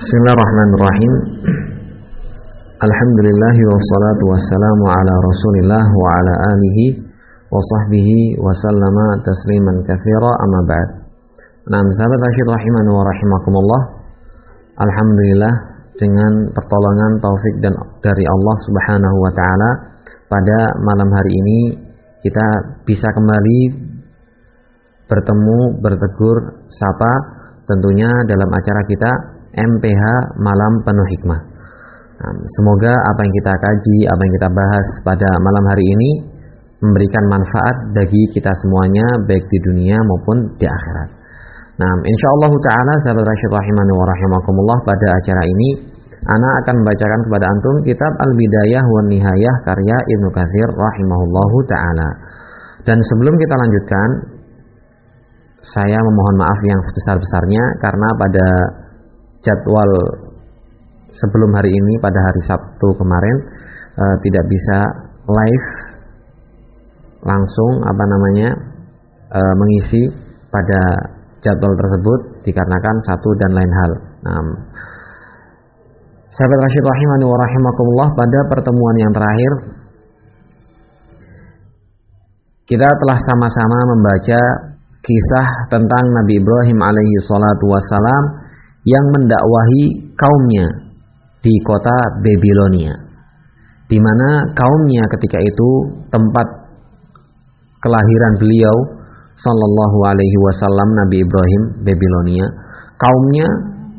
Bismillahirrahmanirrahim. Alhamdulillah wassalatu wassalamu ala Rasulillah wa ala alihi wa sahbihi wa sallama tasliman katsira, amma ba'd. Nah, sahabat rasyid rahimani wa rahimakumullah. Alhamdulillah, dengan pertolongan taufik dan dari Allah Subhanahu wa taala, pada malam hari ini kita bisa kembali bertemu, bertegur sapa, tentunya dalam acara kita MPH Malam Penuh Hikmah. Nah, semoga apa yang kita kaji, apa yang kita bahas pada malam hari ini memberikan manfaat bagi kita semuanya, baik di dunia maupun di akhirat. Nah, insyaallah taala sahabat rasyid rahimani wa rahimakumullah, pada acara ini ana akan membacakan kepada antum kitab Al-Bidayah wan Nihayah karya Ibnu Katsir rahimahullahu taala. Dan sebelum kita lanjutkan, saya memohon maaf yang sebesar-besarnya karena pada jadwal sebelum hari ini, pada hari Sabtu kemarin tidak bisa live langsung mengisi pada jadwal tersebut dikarenakan satu dan lain hal. Nah, sahabat rasyid rahimani wa rahimakumullah, pada pertemuan yang terakhir kita telah sama-sama membaca kisah tentang Nabi Ibrahim alaihi salatu wassalam yang mendakwahi kaumnya di kota Babilonia, di mana kaumnya ketika itu tempat kelahiran beliau sallallahu alaihi wasallam, Nabi Ibrahim, Babilonia. Kaumnya,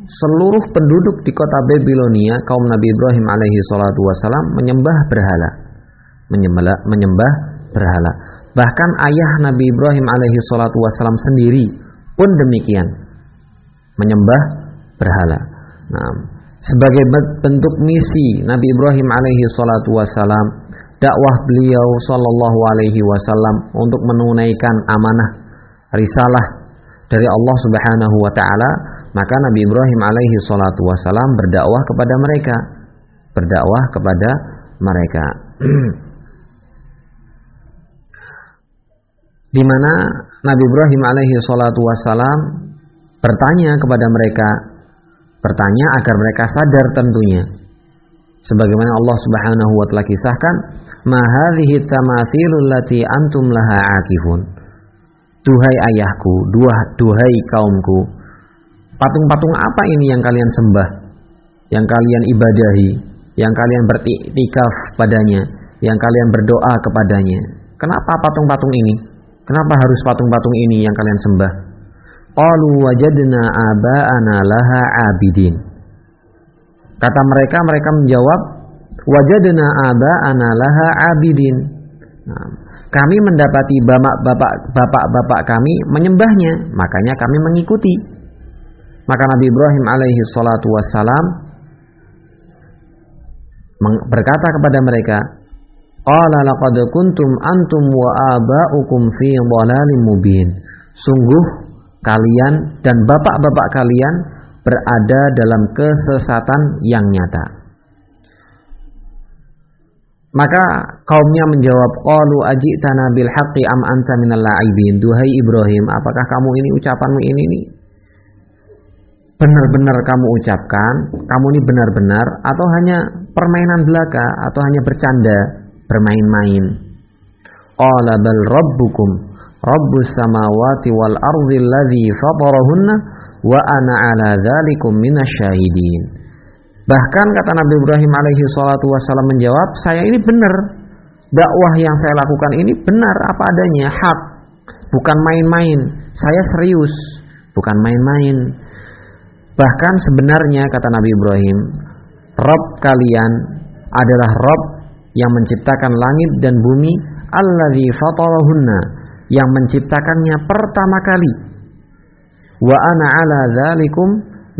seluruh penduduk di kota Babilonia, kaum Nabi Ibrahim alaihi salatu wasallam menyembah berhala, menyembah berhala. Bahkan ayah Nabi Ibrahim alaihi salatu wasallam sendiri pun demikian, menyembah berhala. Nah, sebagai bentuk misi Nabi Ibrahim alaihi salatu wasallam, dakwah beliau sallallahu alaihi wasallam untuk menunaikan amanah risalah dari Allah Subhanahu wa taala, maka Nabi Ibrahim alaihi salatu wasallam berdakwah kepada mereka. Di mana Nabi Ibrahim alaihi salatu wasallam bertanya kepada mereka, bertanya agar mereka sadar tentunya, sebagaimana Allah Subhanahu wa taala kisahkan, ma hadhihi tamathilul lati antum laha akifun. Duhai ayahku, duhai kaumku, patung-patung apa ini yang kalian sembah, yang kalian ibadahi, yang kalian beriktikaf padanya, yang kalian berdoa kepadanya? Kenapa patung-patung ini? Kenapa harus patung-patung ini yang kalian sembah? Qalu wajadna aba'ana laha abidin. Kata mereka menjawab, wajadna aba'ana laha abidin. Nah, kami mendapati bapak-bapak kami menyembahnya, makanya kami mengikuti. Maka Nabi Ibrahim alaihi salatu wassalam berkata kepada mereka, qala laqad kuntum antum wa aba'ukum fi dhalalim mubin. Sungguh kalian dan bapak-bapak kalian berada dalam kesesatan yang nyata. Maka kaumnya menjawab, qalu ajitana bil haqqi am anta minal la'ibin. Duhai Ibrahim, apakah kamu ini ucapanmu ini benar-benar kamu ucapkan, kamu ini benar-benar, atau hanya permainan belaka, atau hanya bercanda, bermain-main? Qala bal rabbukum rabbus samawati wal ardi alladzi fatarahunna wa ana ala dzalikum minasyahidin. Bahkan kata Nabi Ibrahim alaihi salatu wasallam menjawab, saya ini benar, dakwah yang saya lakukan ini benar apa adanya, hak, bukan main-main, saya serius, bukan main-main. Bahkan sebenarnya kata Nabi Ibrahim, Rabb kalian adalah Rabb yang menciptakan langit dan bumi, alladzi fatarahunna, yang menciptakannya pertama kali. Wa ana ala dzalikum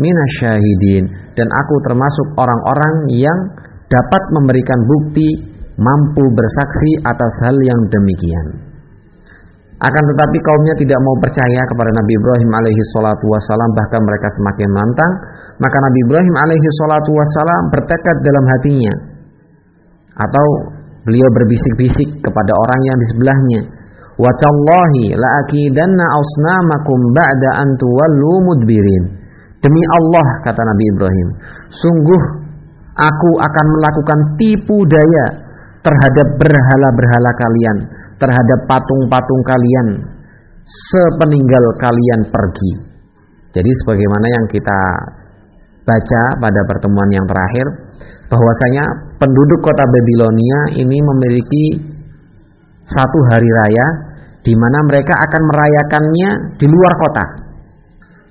minasyahidin, dan aku termasuk orang-orang yang dapat memberikan bukti, mampu bersaksi atas hal yang demikian. Akan tetapi kaumnya tidak mau percaya kepada Nabi Ibrahim alaihi salatu wassalam, bahkan mereka semakin menantang. Maka Nabi Ibrahim alaihi salatu wassalam bertekad dalam hatinya, atau beliau berbisik-bisik kepada orang yang di sebelahnya, wa tallahi la akidanna asnamakum ba'da an tuwallu mudbirin. Demi Allah, kata Nabi Ibrahim, sungguh aku akan melakukan tipu daya terhadap berhala-berhala kalian, terhadap patung-patung kalian, sepeninggal kalian pergi. Jadi sebagaimana yang kita baca pada pertemuan yang terakhir, bahwasanya penduduk kota Babilonia ini memiliki satu hari raya di mana mereka akan merayakannya di luar kota.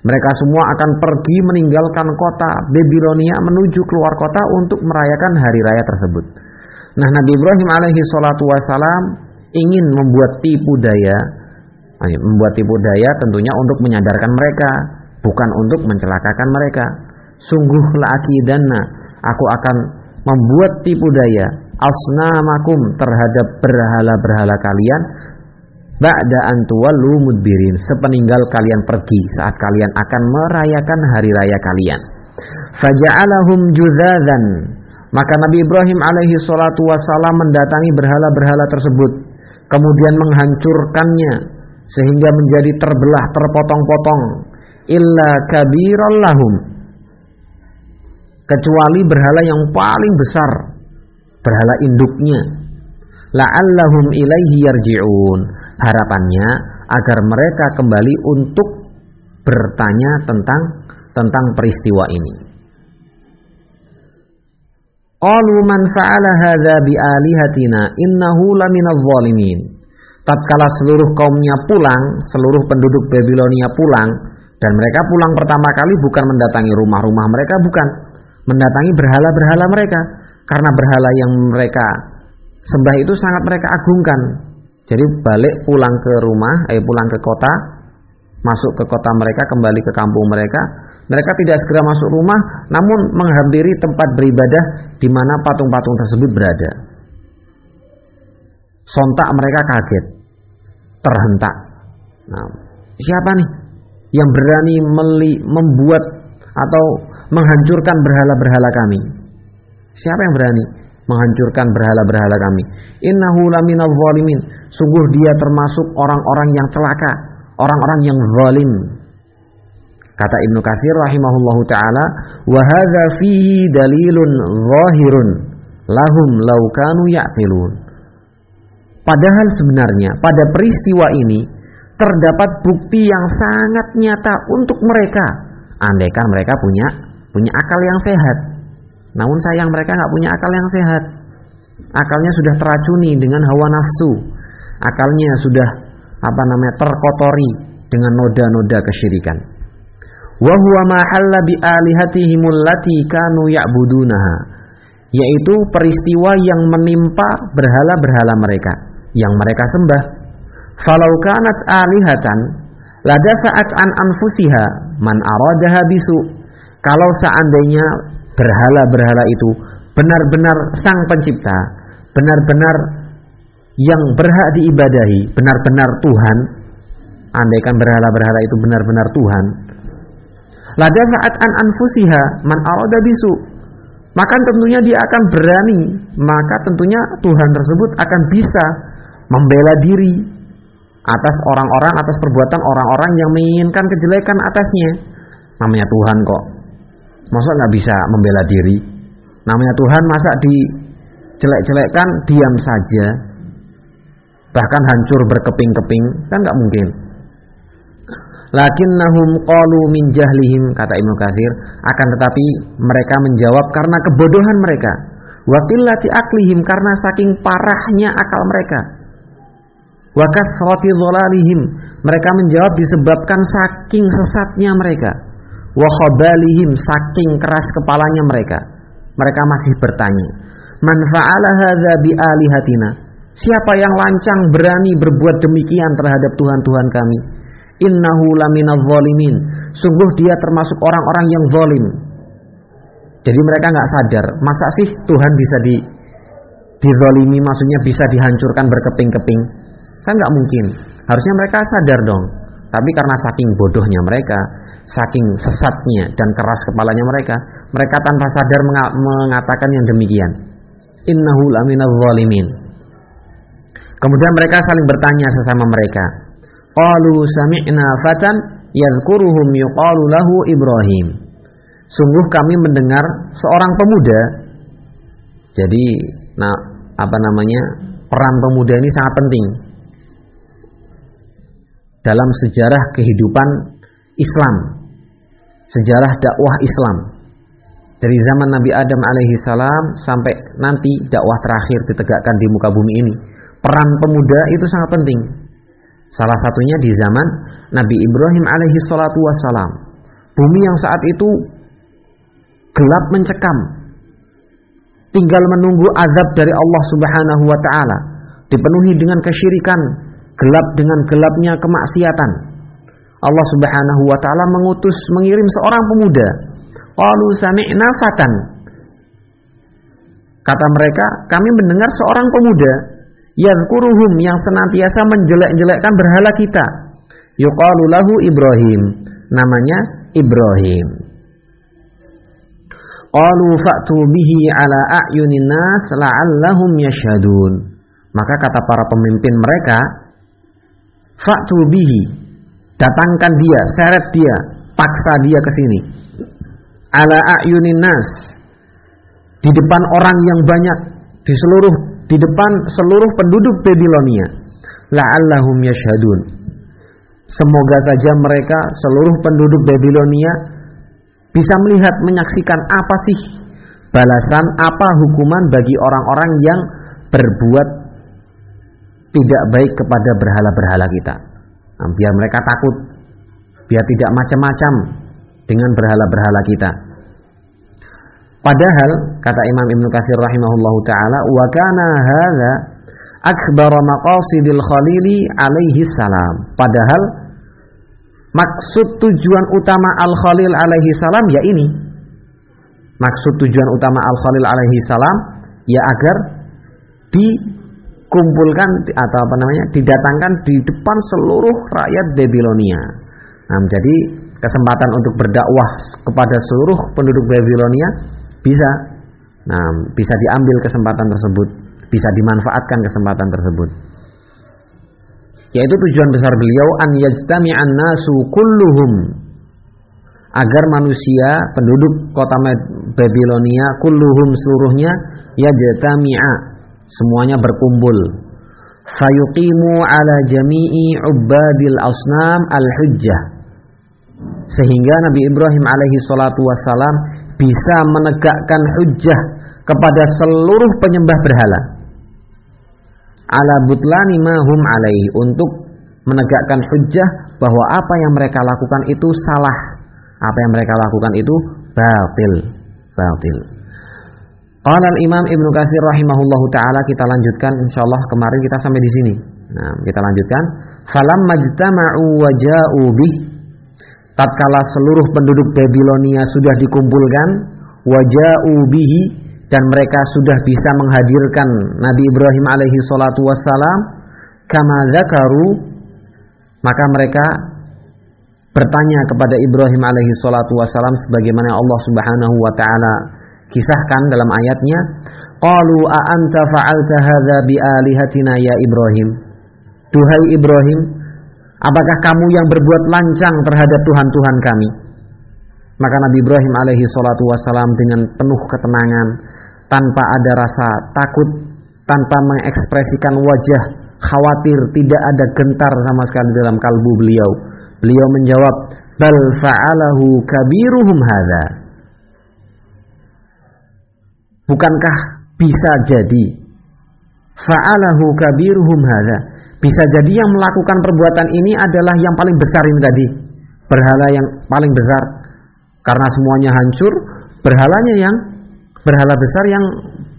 Mereka semua akan pergi meninggalkan kota Babilonia menuju keluar kota untuk merayakan hari raya tersebut. Nah, Nabi Ibrahim alaihi salatu wasalam ingin membuat tipu daya tentunya untuk menyadarkan mereka, bukan untuk mencelakakan mereka. Sungguh la'akidanna, aku akan membuat tipu daya asnamakum terhadap berhala-berhala kalian ba'da an tuwallu mudbirin, sepeninggal kalian pergi, saat kalian akan merayakan hari raya kalian. Faja'alahum judzadan, maka Nabi Ibrahim alaihi salatu wasallam mendatangi berhala-berhala tersebut, kemudian menghancurkannya sehingga menjadi terbelah, terpotong-potong. Illa kabiran lahum, kecuali berhala yang paling besar, berhala induknya. La'allahum ilaihi yarji'un, harapannya agar mereka kembali untuk bertanya tentang peristiwa ini. Qalu man fa'ala hadza bi alihatina innahu laminadh dhalimin. Tatkala seluruh kaumnya pulang, seluruh penduduk Babilonia pulang, dan mereka pulang pertama kali bukan mendatangi rumah-rumah mereka, bukan mendatangi berhala-berhala mereka, karena berhala yang mereka sembah itu sangat mereka agungkan. Jadi balik pulang ke rumah, pulang ke kota, masuk ke kota mereka, kembali ke kampung mereka, mereka tidak segera masuk rumah, namun menghampiri tempat beribadah di mana patung-patung tersebut berada. Sontak mereka kaget, terhentak. Nah, siapa nih yang berani membuat atau menghancurkan berhala-berhala kami? Siapa yang berani menghancurkan berhala-berhala kami? Innahu laminadh dhalimin, sungguh dia termasuk orang-orang yang celaka, orang-orang yang zalim. Kata Ibnu Katsir rahimahullahu taala, wa hadza fihi dalilun zahirun lahum law kanu ya'qilun. Padahal sebenarnya pada peristiwa ini terdapat bukti yang sangat nyata untuk mereka, andaikan mereka punya akal yang sehat. Namun sayang mereka nggak punya akal yang sehat. Akalnya sudah teracuni dengan hawa nafsu. Akalnya sudah terkotori dengan noda-noda kesyirikan. Wa huwa ma halla bi alihatihimul lati kanu ya'budunaha, yaitu peristiwa yang menimpa berhala-berhala mereka yang mereka sembah. Falau kanat alihatan ladafa'at an anfusiha man aradaha bisu. Kalau seandainya berhala-berhala itu benar-benar sang pencipta, benar-benar yang berhak diibadahi, benar-benar Tuhan, andaikan berhala-berhala itu benar-benar Tuhan, ladafa'at an anfusiha man arada bisu, maka tentunya dia akan berani, maka tentunya Tuhan tersebut akan bisa membela diri atas orang-orang, atas perbuatan orang-orang yang menginginkan kejelekan atasnya. Namanya Tuhan kok, masa nggak bisa membela diri? Namanya Tuhan, masa dijelek-jelekkan diam saja, bahkan hancur berkeping-keping? Kan nggak mungkin. Lakinnahum qalu min jahlihim, kata Ibnu Katsir, akan tetapi mereka menjawab karena kebodohan mereka. Wa qillati aqlihim, karena saking parahnya akal mereka. Wa kathrati dhalalihim, mereka menjawab disebabkan saking sesatnya mereka. Wa khabalihim, saking keras kepalanya mereka. Mereka masih bertanya, man fa'ala hadza bi alihatina, siapa yang lancang berani berbuat demikian terhadap Tuhan-Tuhan kami? Innahu laminadh dhalimin, sungguh dia termasuk orang-orang yang zalim. Jadi mereka nggak sadar, masa sih Tuhan bisa dizalimi, maksudnya bisa dihancurkan berkeping-keping? Kan nggak mungkin. Harusnya mereka sadar dong. Tapi karena saking bodohnya mereka, saking sesatnya dan keras kepalanya mereka tanpa sadar mengatakan yang demikian. Innahu laminadh dhalimin. Kemudian mereka saling bertanya sesama mereka. Qalu sami'na fatan yadhkuruhum yuqalu lahu Ibrahim. sungguh kami mendengar seorang pemuda. Jadi, peran pemuda ini sangat penting dalam sejarah kehidupan Islam, sejarah dakwah Islam. Dari zaman Nabi Adam alaihi salam sampai nanti dakwah terakhir ditegakkan di muka bumi ini, peran pemuda itu sangat penting. Salah satunya di zaman Nabi Ibrahim alaihi salatu wassalam. Bumi yang saat itu gelap mencekam, tinggal menunggu azab dari Allah Subhanahu wa ta'ala, dipenuhi dengan kesyirikan, gelap dengan gelapnya kemaksiatan. Allah Subhanahu wa ta'ala mengirim seorang pemuda. Qalu sami'na fatan. Kata mereka, kami mendengar seorang pemuda yadhkuruhum, yang senantiasa menjelek-jelekkan berhala kita. Yuqalu lahu Ibrahim, namanya Ibrahim. Qalu fa'tu bihi ala a'yunin nas la'allahum yashhadun. Maka kata para pemimpin mereka, fa'tu bihi, datangkan dia, seret dia, paksa dia ke sini. Ala a'yunin nas, di depan orang yang banyak, di depan seluruh penduduk Babilonia. La'allahum yashhadun. Semoga saja mereka, seluruh penduduk Babilonia, bisa melihat, menyaksikan apa sih balasan, apa hukuman bagi orang-orang yang berbuat tidak baik kepada berhala-berhala kita. Biar mereka takut, biar tidak macam-macam dengan berhala-berhala kita. Padahal kata Imam Ibnu Katsir rahimahullahu taala, wa kana hadza akbar maqasidil Khalili alaihi salam. Padahal maksud tujuan utama Al-Khalil alaihi salam ya ini. Maksud tujuan utama Al-Khalil alaihi salam ya agar dikumpulkan atau didatangkan di depan seluruh rakyat Babilonia. Jadi kesempatan untuk berdakwah kepada seluruh penduduk Babilonia bisa diambil kesempatan tersebut, bisa dimanfaatkan kesempatan tersebut. Yaitu tujuan besar beliau, an yajtami'an nasu kulluhum, agar manusia penduduk kota Babilonia kulluhum seluruhnya yajtami'a, semuanya berkumpul, fayuqimu ala jami'i ubbadil asnam al-hujjah, sehingga Nabi Ibrahim alaihi salatu wassalam bisa menegakkan hujjah kepada seluruh penyembah berhala, ala butlani ma hum alaihi, untuk menegakkan hujjah bahwa apa yang mereka lakukan itu salah, apa yang mereka lakukan itu batil. Qala al-Imam Ibnu Katsir rahimahullahu taala, kita lanjutkan insyaallah, kemarin kita sampai di sini. Kita lanjutkan. Falamma ijtama'u wa ja'u bih, tatkala seluruh penduduk Babilonia sudah dikumpulkan, wa ja'u bihi, dan mereka sudah bisa menghadirkan Nabi Ibrahim alaihi salatu wassalam, kama dzakaru, maka mereka bertanya kepada Ibrahim alaihi salatu wassalam sebagaimana Allah Subhanahu wa taala kisahkan dalam ayatnya, qalu a anta fa'alta hadza bi alihatina ya Ibrahim, duhai Ibrahim, apakah kamu yang berbuat lancang terhadap Tuhan-Tuhan kami? Maka Nabi Ibrahim alaihi salatu wassalam dengan penuh ketenangan, tanpa ada rasa takut, tanpa mengekspresikan wajah khawatir, tidak ada gentar sama sekali dalam kalbu beliau. Beliau menjawab, bal fa'alahu kabiruhum hadza. Bukankah bisa jadi fa'alahu kabiruhum hadza, bisa jadi yang melakukan perbuatan ini adalah yang paling besar ini tadi, berhala yang paling besar. Karena semuanya hancur, berhala besar yang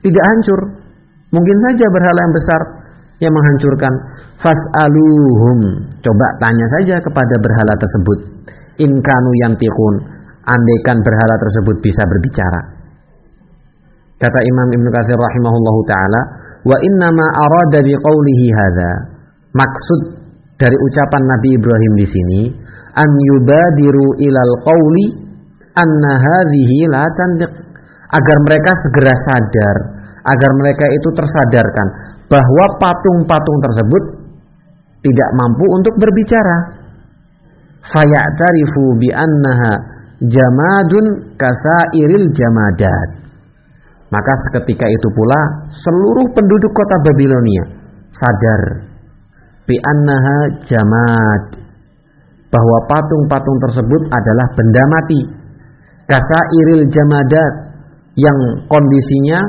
tidak hancur. Mungkin saja berhala yang besar yang menghancurkan. Fas'aluhum, coba tanya saja kepada berhala tersebut. In kanu yantiqun, andaikan berhala tersebut bisa berbicara. Kata Imam Ibnu Katsir rahimahullahu taala, wa innama arada biqaulihi hadza, maksud dari ucapan Nabi Ibrahim di sini, an yubadiru ilal qauli anna hadhihi la tantiq, agar mereka segera sadar, agar mereka itu tersadarkan bahwa patung-patung tersebut tidak mampu untuk berbicara. Fayatarifu bi annaha jamadun kasairil jamadat. Maka seketika itu pula seluruh penduduk kota Babilonia sadar bi annaha jamad, bahwa patung-patung tersebut adalah benda mati. Kasairil jamadat, yang kondisinya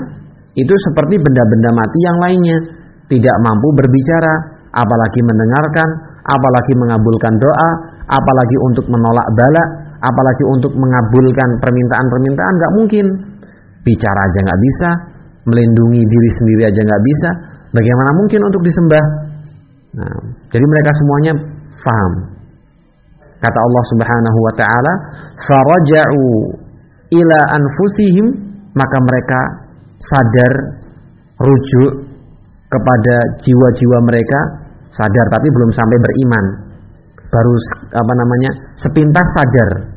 itu seperti benda-benda mati yang lainnya, tidak mampu berbicara, apalagi mendengarkan, apalagi mengabulkan doa, apalagi untuk menolak bala, apalagi untuk mengabulkan permintaan-permintaan. Gak mungkin. Bicara aja gak bisa, melindungi diri sendiri aja gak bisa, bagaimana mungkin untuk disembah? Nah, jadi mereka semuanya faham. Kata Allah Subhanahu wa taala, "Faraja'u ila anfusihim", maka mereka sadar, rujuk kepada jiwa-jiwa mereka, sadar tapi belum sampai beriman. Baru sepintas sadar.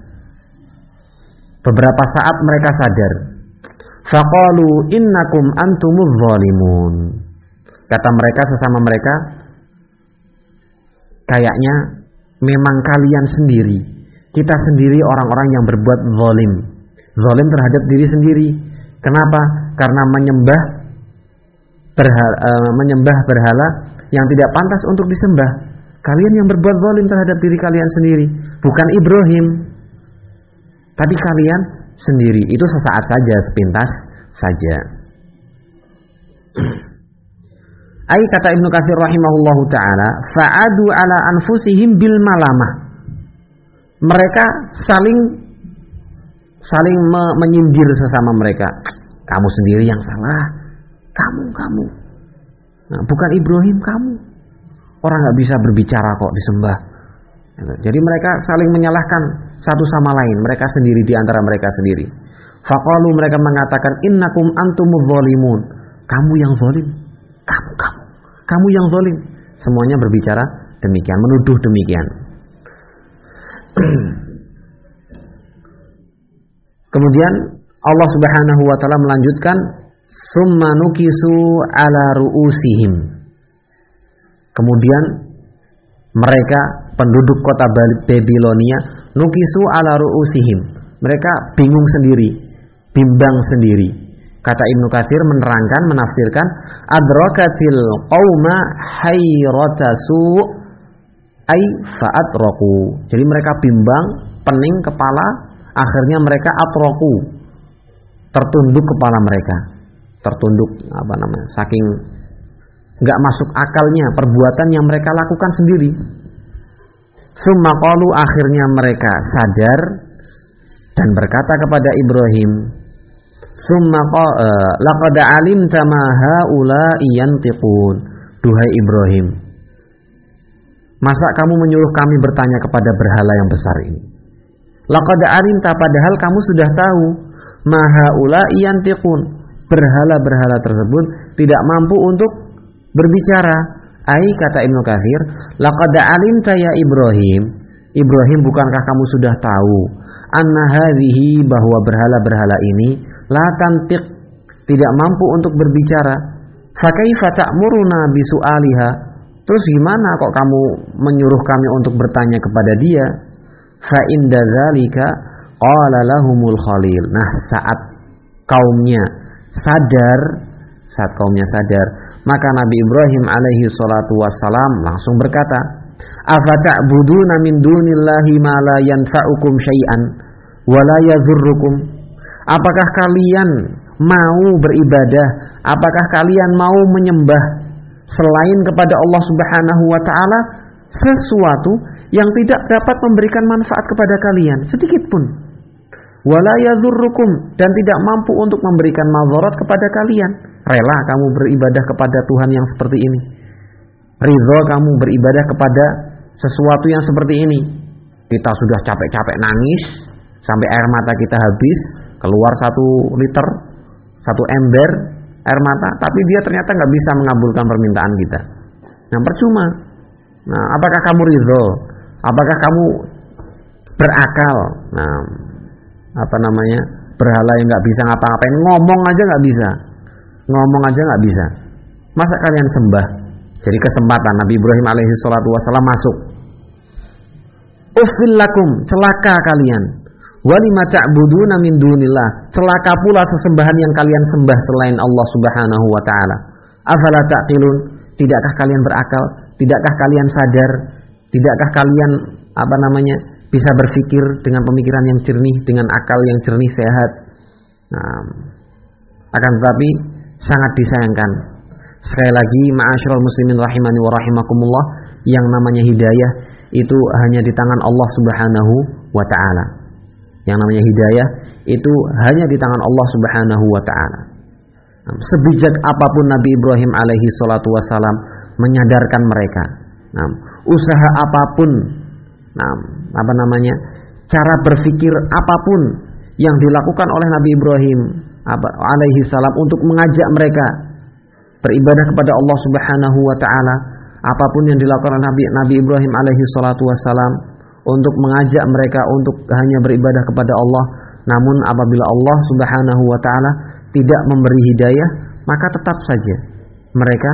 Beberapa saat mereka sadar. Faqalu innakum antumuz zalimun. Kata mereka sesama mereka, kayaknya memang kalian sendiri, kita sendiri orang-orang yang berbuat zalim. Zalim terhadap diri sendiri. Kenapa? Karena menyembah berhala yang tidak pantas untuk disembah. Kalian yang berbuat zalim terhadap diri kalian sendiri, bukan Ibrahim, tapi kalian sendiri. Itu sesaat saja, sepintas saja. Ai, kata Ibnu Katsir rahimahullahu taala, fa'adu ala anfusihim bil malamah. Mereka saling menyindir sesama mereka. Kamu sendiri yang salah. Kamu. Nah, bukan Ibrahim, kamu. Orang nggak bisa berbicara kok disembah. Jadi mereka saling menyalahkan satu sama lain. Mereka sendiri di antara mereka sendiri. Faqalu, mereka mengatakan, innakum antumuz zalimun. Kamu yang zalim. Kamu yang zalim. Semuanya berbicara demikian, menuduh demikian. Kemudian Allah Subhanahu wa taala melanjutkan, summa nukisu ala ru'usihim. Kemudian mereka penduduk kota Babilonia nukisu ala ru'usihim. Mereka bingung sendiri, bimbang sendiri. Kata Ibnu Katsir menerangkan, menafsirkan, adrakatil qauma hayratasu ay fa'atraku. Jadi mereka bimbang, pening kepala, akhirnya mereka atraku, tertunduk kepala mereka. Tertunduk, saking enggak masuk akalnya perbuatan yang mereka lakukan sendiri. Summa qalu, akhirnya mereka sadar dan berkata kepada Ibrahim, summa laqad alimta ma haula'i yantiqun. Duhai Ibrahim, masa kamu menyuruh kami bertanya kepada berhala yang besar ini? Laqad alimta, padahal kamu sudah tahu, ma haula'i yantiqun, berhala-berhala tersebut tidak mampu untuk berbicara. Ai, kata Ibnu Katsir, laqad alimta ya Ibrahim, bukankah kamu sudah tahu, anna hadhihi, bahwa berhala-berhala ini la tantiq, tidak mampu untuk berbicara. Fa kaifa ta'muruna bisu'aliha, terus gimana kok kamu menyuruh kami untuk bertanya kepada dia? Fa inda dzalika qala lahumul khalil. Nah, saat kaumnya sadar, maka Nabi Ibrahim alaihi salatu wassalam langsung berkata, afata'buduna min dunillahi ma la yanfa'ukum syai'an wa la yadhurrukum. Apakah kalian mau beribadah, apakah kalian mau menyembah selain kepada Allah Subhanahu wa taala sesuatu yang tidak dapat memberikan manfaat kepada kalian sedikit pun, wala yadhurrukum, dan tidak mampu untuk memberikan madharat kepada kalian? Rela kamu beribadah kepada Tuhan yang seperti ini? Ridho kamu beribadah kepada sesuatu yang seperti ini? Kita sudah capek-capek nangis sampai air mata kita habis, keluar 1 liter, 1 ember air mata, tapi dia ternyata nggak bisa mengabulkan permintaan kita. Nah, percuma. Nah, apakah kamu ridho? Apakah kamu berakal? Nah, berhala yang nggak bisa ngapa-ngapain, ngomong aja nggak bisa. Masa kalian sembah? Jadi kesempatan Nabi Ibrahim alaihi salatu wasallam masuk. Uffil lakum, celaka kalian. Wa lima ta'buduna min dunillah. Celaka pula sesembahan yang kalian sembah selain Allah Subhanahu wa taala. Afala taqilun? Tidakkah kalian berakal? Tidakkah kalian sadar? Tidakkah kalian bisa berpikir dengan pemikiran yang jernih, dengan akal yang jernih sehat? Nah, akan tetapi sangat disayangkan. Sekali lagi, ma'asyiral muslimin rahimani wa rahimakumullah, yang namanya hidayah itu hanya di tangan Allah Subhanahu wa taala. Yang namanya hidayah itu hanya di tangan Allah Subhanahu wa taala. Sebijak apapun Nabi Ibrahim alaihi salatu wassalam menyadarkan mereka, usaha apapun, cara berpikir apapun yang dilakukan oleh Nabi Ibrahim alaihi salam untuk mengajak mereka beribadah kepada Allah Subhanahu wa taala, apapun yang dilakukan oleh Nabi Ibrahim alaihi salatu wassalam untuk mengajak mereka untuk hanya beribadah kepada Allah, namun apabila Allah Subhanahu wa taala tidak memberi hidayah, maka tetap saja mereka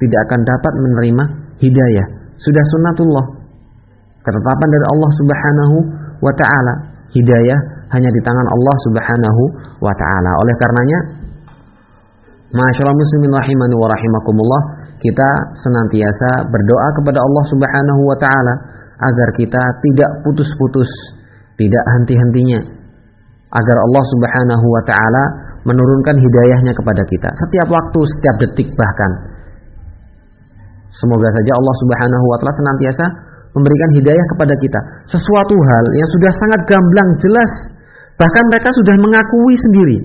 tidak akan dapat menerima hidayah. Sudah sunnatullah, ketetapan dari Allah Subhanahu wa taala, hidayah hanya di tangan Allah Subhanahu wa taala. Oleh karenanya, ma'asyiral muslimin rahimani wa rahimakumullah, kita senantiasa berdoa kepada Allah Subhanahu wa taala agar kita tidak putus-putus, tidak henti-hentinya, agar Allah Subhanahu wa taala menurunkan hidayahnya kepada kita setiap waktu, setiap detik bahkan. Semoga saja Allah Subhanahu wa taala senantiasa memberikan hidayah kepada kita. Sesuatu hal yang sudah sangat gamblang, jelas, bahkan mereka sudah mengakui sendiri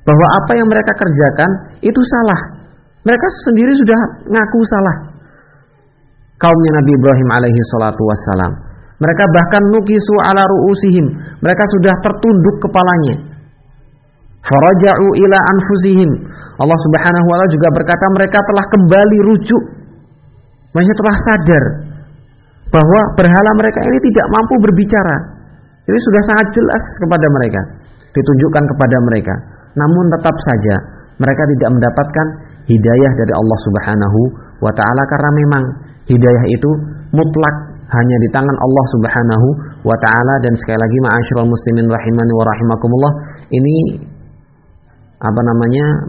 bahwa apa yang mereka kerjakan itu salah. Mereka sendiri sudah ngaku salah. Kaumnya Nabi Ibrahim alaihi salatu wassalam, mereka bahkan nukisu ala ru'usihim, mereka sudah tertunduk kepalanya. Faraja'u ila anfusihim. Allah Subhanahu wa taala juga berkata mereka telah kembali rujuk. Mereka telah sadar bahwa berhala mereka ini tidak mampu berbicara. Ini sudah sangat jelas kepada mereka, ditunjukkan kepada mereka. Namun tetap saja mereka tidak mendapatkan hidayah dari Allah Subhanahu wa taala, karena memang hidayah itu mutlak hanya di tangan Allah Subhanahu wa taala. Dan sekali lagi, ma'asyiral muslimin rahimani wa rahimakumullah, ini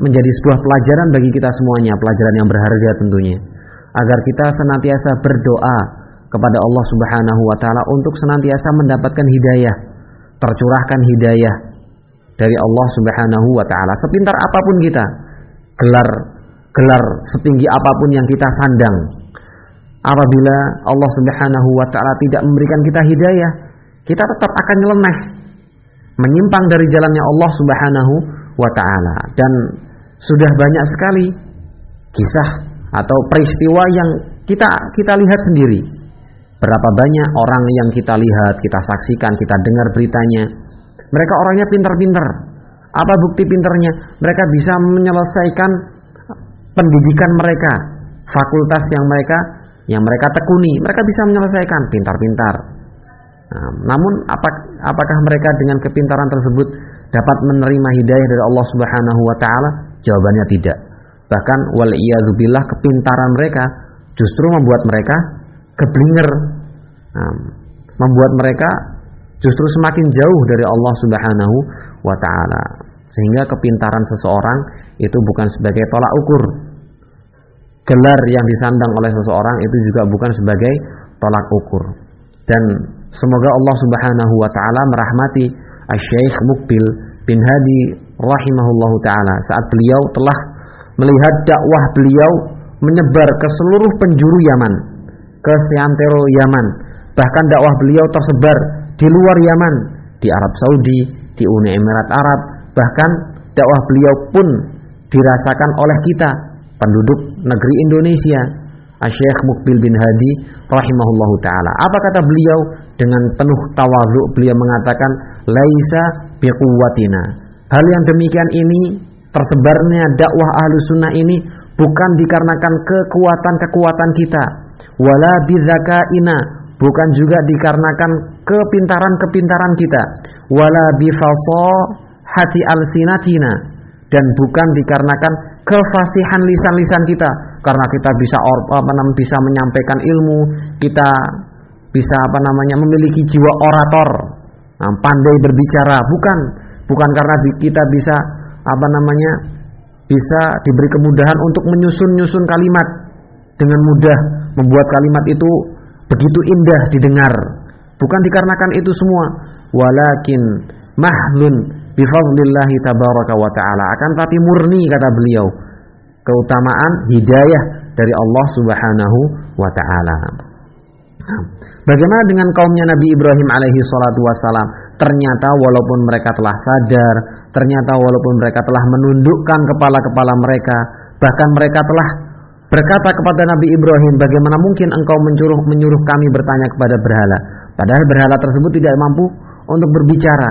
menjadi sebuah pelajaran bagi kita semuanya, pelajaran yang berharga tentunya, agar kita senantiasa berdoa kepada Allah Subhanahu wa taala untuk senantiasa mendapatkan hidayah, tercurahkan hidayah dari Allah Subhanahu wa taala. Sepintar apapun kita, gelar setinggi apapun yang kita sandang, apabila Allah Subhanahu wa taala tidak memberikan kita hidayah, kita tetap akan nyeleneh, menyimpang dari jalannya Allah Subhanahu wa taala. Dan sudah banyak sekali kisah atau peristiwa yang kita lihat sendiri. Berapa banyak orang yang kita lihat, kita saksikan, kita dengar beritanya, mereka orangnya pintar-pintar. Apa bukti pintarnya? Mereka bisa menyelesaikan pendidikan mereka, fakultas yang mereka tekuni, mereka bisa menyelesaikan, pintar-pintar. Namun apakah mereka dengan kepintaran tersebut dapat menerima hidayah dari Allah Subhanahu wa taala? Jawabannya tidak. Bahkan wal'iyadzubillah, kepintaran mereka justru membuat mereka keblinger, membuat mereka justru semakin jauh dari Allah Subhanahu wa taala. Sehingga kepintaran seseorang itu bukan sebagai tolak ukur. Gelar yang disandang oleh seseorang itu juga bukan sebagai tolak ukur. Dan semoga Allah Subhanahu wa taala merahmati Asy-Syaikh Muqbil bin Hadi rahimahullahu taala saat beliau telah melihat dakwah beliau menyebar ke seluruh penjuru Yaman, ke seantero Yaman. Bahkan dakwah beliau tersebar di luar Yaman, di Arab Saudi, di Uni Emirat Arab. Bahkan dakwah beliau pun dirasakan oleh kita, penduduk negeri Indonesia. Asy-Syaikh Muqbil bin Hadi rahimahullahu taala, apa kata beliau? Dengan penuh tawadhu beliau mengatakan, laisa biquwwatina. Hal yang demikian ini, tersebarnya dakwah Ahlussunnah ini bukan dikarenakan kekuatan kita, wala bizakaina, bukan juga dikarenakan kepintaran kita, wala bifasahati alsinatina, dan bukan dikarenakan kefasihan lisan-lisan kita, karena kita bisa menyampaikan ilmu, kita bisa memiliki jiwa orator, pandai berbicara, bukan karena kita bisa bisa diberi kemudahan untuk menyusun kalimat dengan mudah, membuat kalimat itu begitu indah didengar. Bukan dikarenakan itu semua, walakin mahdun bifadlillahi tabaraka wa ta'ala, akan tapi murni, kata beliau, keutamaan hidayah dari Allah Subhanahu wa ta'ala. Bagaimana dengan kaumnya Nabi Ibrahim alaihi salatu wassalam? Ternyata walaupun mereka telah sadar, ternyata walaupun mereka telah menundukkan kepala-kepala mereka, bahkan mereka telah berkata kepada Nabi Ibrahim, bagaimana mungkin engkau menyuruh kami bertanya kepada berhala? Padahal berhala tersebut tidak mampu untuk berbicara.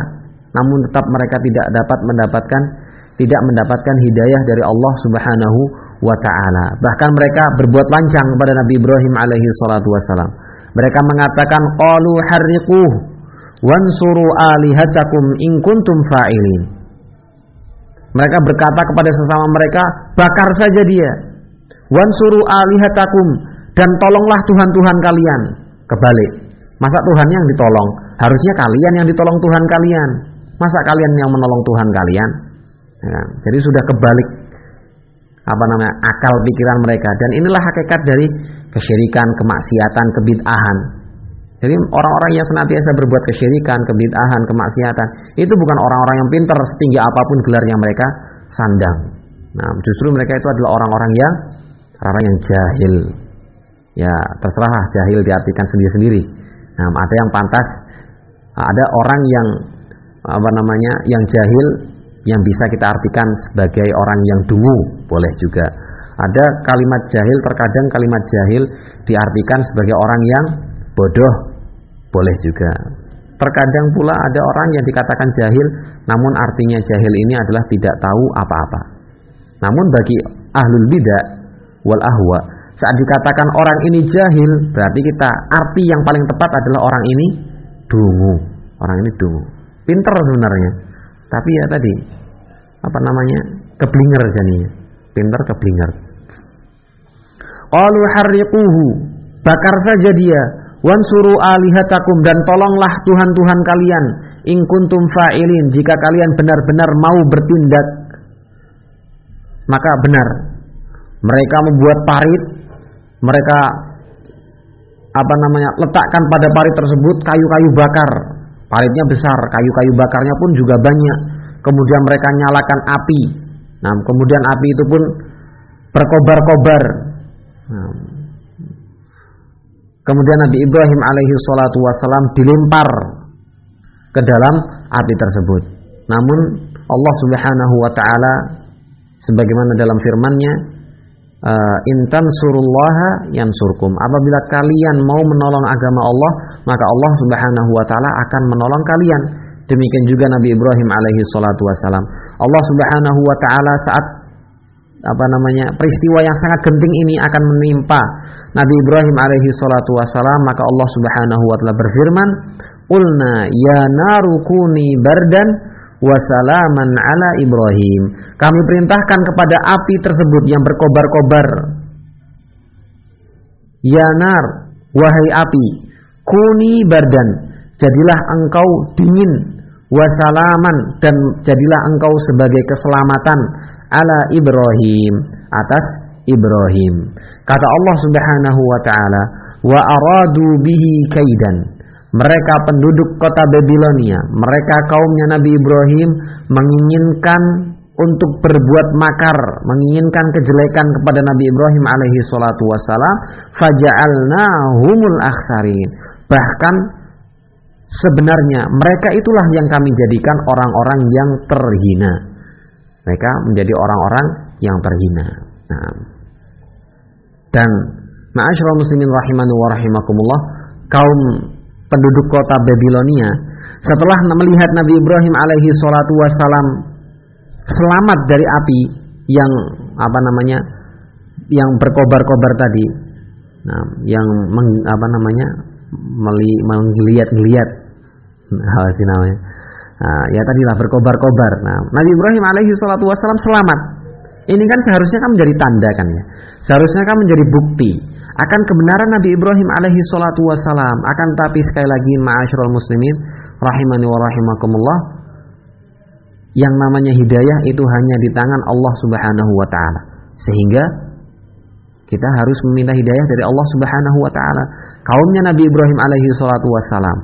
Namun tetap mereka tidak mendapatkan hidayah dari Allah Subhanahu wa ta'ala. Bahkan mereka berbuat lancang kepada Nabi Ibrahim alaihi salatu wassalam. Mereka mengatakan, qalu harriquh wansuru alihatakum in kuntum fa'ilin. Mereka berkata kepada sesama mereka, bakar saja dia. Wansuru alihatakum, dan tolonglah Tuhan-Tuhan kalian. Kebalik, masa Tuhan yang ditolong? Harusnya kalian yang ditolong Tuhan kalian. Masa kalian yang menolong Tuhan kalian? Ya, jadi sudah kebalik akal pikiran mereka. Dan inilah hakikat dari kesyirikan, kemaksiatan, kebid'ahan. Jadi orang-orang yang senantiasa berbuat kesyirikan, kebid'ahan, kemaksiatan, itu bukan orang-orang yang pintar setinggi apapun gelar yang mereka sandang. Nah, justru mereka itu adalah orang-orang yang jahil. Ya, terserah jahil diartikan sendiri-sendiri. Nah, ada yang pantas, ada orang yang yang jahil yang bisa kita artikan sebagai orang yang dungu, boleh juga. Ada kalimat jahil, terkadang kalimat jahil diartikan sebagai orang yang bodoh, boleh juga. Terkadang pula ada orang yang dikatakan jahil, namun artinya jahil ini adalah tidak tahu apa-apa. Namun bagi ahlul bidah wal ahwa, saat dikatakan orang ini jahil, berarti arti yang paling tepat adalah orang ini dungu. Orang ini dungu, pinter sebenarnya, tapi ya tadi keblinger jadinya, pinter keblinger. Qalu harriquhu, bakar saja dia. Wansuru alihatakum, dan tolonglah Tuhan-Tuhan kalian. In kuntum fa'ilin, jika kalian benar-benar mau bertindak. Maka benar, mereka membuat parit, mereka letakkan pada parit tersebut kayu-kayu bakar. Paritnya besar, kayu-kayu bakarnya pun juga banyak. Kemudian mereka nyalakan api. Nah, kemudian api itu pun berkobar-kobar. Nah, kemudian Nabi Ibrahim alaihi salatu wassalam dilempar ke dalam api tersebut. Namun Allah Subhanahu wa ta'ala sebagaimana dalam firman-Nya, in tansurullaha yansurkum, apabila kalian mau menolong agama Allah, maka Allah Subhanahu wa ta'ala akan menolong kalian. Demikian juga Nabi Ibrahim alaihi salatu wassalam. Allah Subhanahu wa ta'ala saat peristiwa yang sangat genting ini akan menimpa Nabi Ibrahim alaihi salatu wassalam, maka Allah Subhanahu wa ta'ala berfirman, "Qulna ya naru kuni bardan wa salaman ala Ibrahim." Kami perintahkan kepada api tersebut yang berkobar-kobar, "Ya nar, wahai api, kuni bardan, jadilah engkau dingin, wa salaman, dan jadilah engkau sebagai keselamatan, ala Ibrahim, atas Ibrahim." Kata Allah Subhanahu wa ta'ala, "Wa aradu bihi kaidan." Mereka penduduk kota Babilonia, mereka kaumnya Nabi Ibrahim menginginkan untuk berbuat makar, menginginkan kejelekan kepada Nabi Ibrahim alaihi salatu wassalam, faja'alnahumul akhsarin. Bahkan sebenarnya mereka itulah yang kami jadikan orang-orang yang terhina. Mereka menjadi orang-orang yang terhina. Nah, dan ma'asyiral muslimin rahimani wa rahimakumullah, kaum penduduk kota Babilonia setelah melihat Nabi Ibrahim alaihi salatu wassalam selamat dari api yang yang berkobar-kobar tadi, nah, yang menggeliat-geliat, apa sih namanya? Nah, ya tadilah berkobar-kobar. Nah, Nabi Ibrahim alaihi salatu wassalam selamat. Ini kan seharusnya kan menjadi tanda kan ya. Seharusnya kan menjadi bukti. akan kebenaran Nabi Ibrahim alaihi salatu wassalam. Akan tapi sekali lagi ma'asyiral muslimin rahimani wa rahimakumullah, yang namanya hidayah itu hanya di tangan Allah Subhanahu wa taala. Sehingga kita harus meminta hidayah dari Allah Subhanahu wa taala. Kaumnya Nabi Ibrahim alaihi salatu wassalam,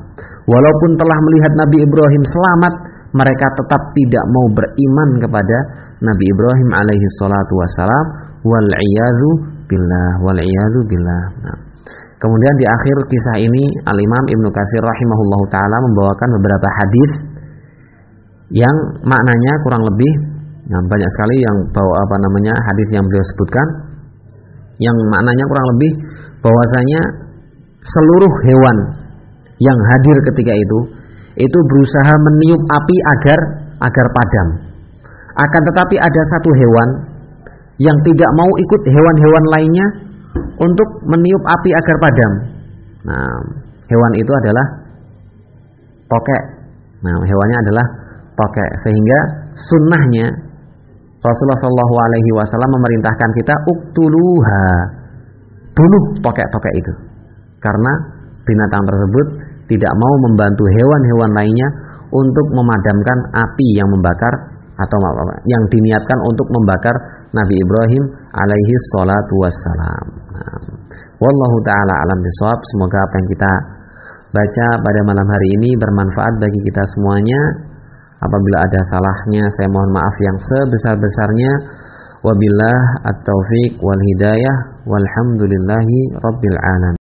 walaupun telah melihat Nabi Ibrahim selamat, mereka tetap tidak mau beriman kepada Nabi Ibrahim alaihi salatu wassalam. Wal iyadzu billah. Nah, kemudian di akhir kisah ini Al-Imam Ibnu Katsir rahimahullahu taala membawakan beberapa hadis yang maknanya kurang lebih, banyak sekali yang hadis yang beliau sebutkan, yang maknanya kurang lebih bahwasanya seluruh hewan yang hadir ketika itu berusaha meniup api agar padam. Akan tetapi ada satu hewan yang tidak mau ikut hewan-hewan lainnya untuk meniup api agar padam. Nah, hewan itu adalah tokek. Nah, hewannya adalah tokek. Sehingga sunnahnya Rasulullah Shallallahu Alaihi Wasallam memerintahkan kita uktuluha, bunuh tokek-tokek itu, karena binatang tersebut tidak mau membantu hewan-hewan lainnya untuk memadamkan api yang membakar atau yang diniatkan untuk membakar Nabi Ibrahim alaihi salatu wassalam. Wallahu ta'ala alam bisawab. Semoga apa yang kita baca pada malam hari ini bermanfaat bagi kita semuanya. Apabila ada salahnya saya mohon maaf yang sebesar-besarnya. Wabillah at-taufiq wal hidayah walhamdulillahi rabbil alamin.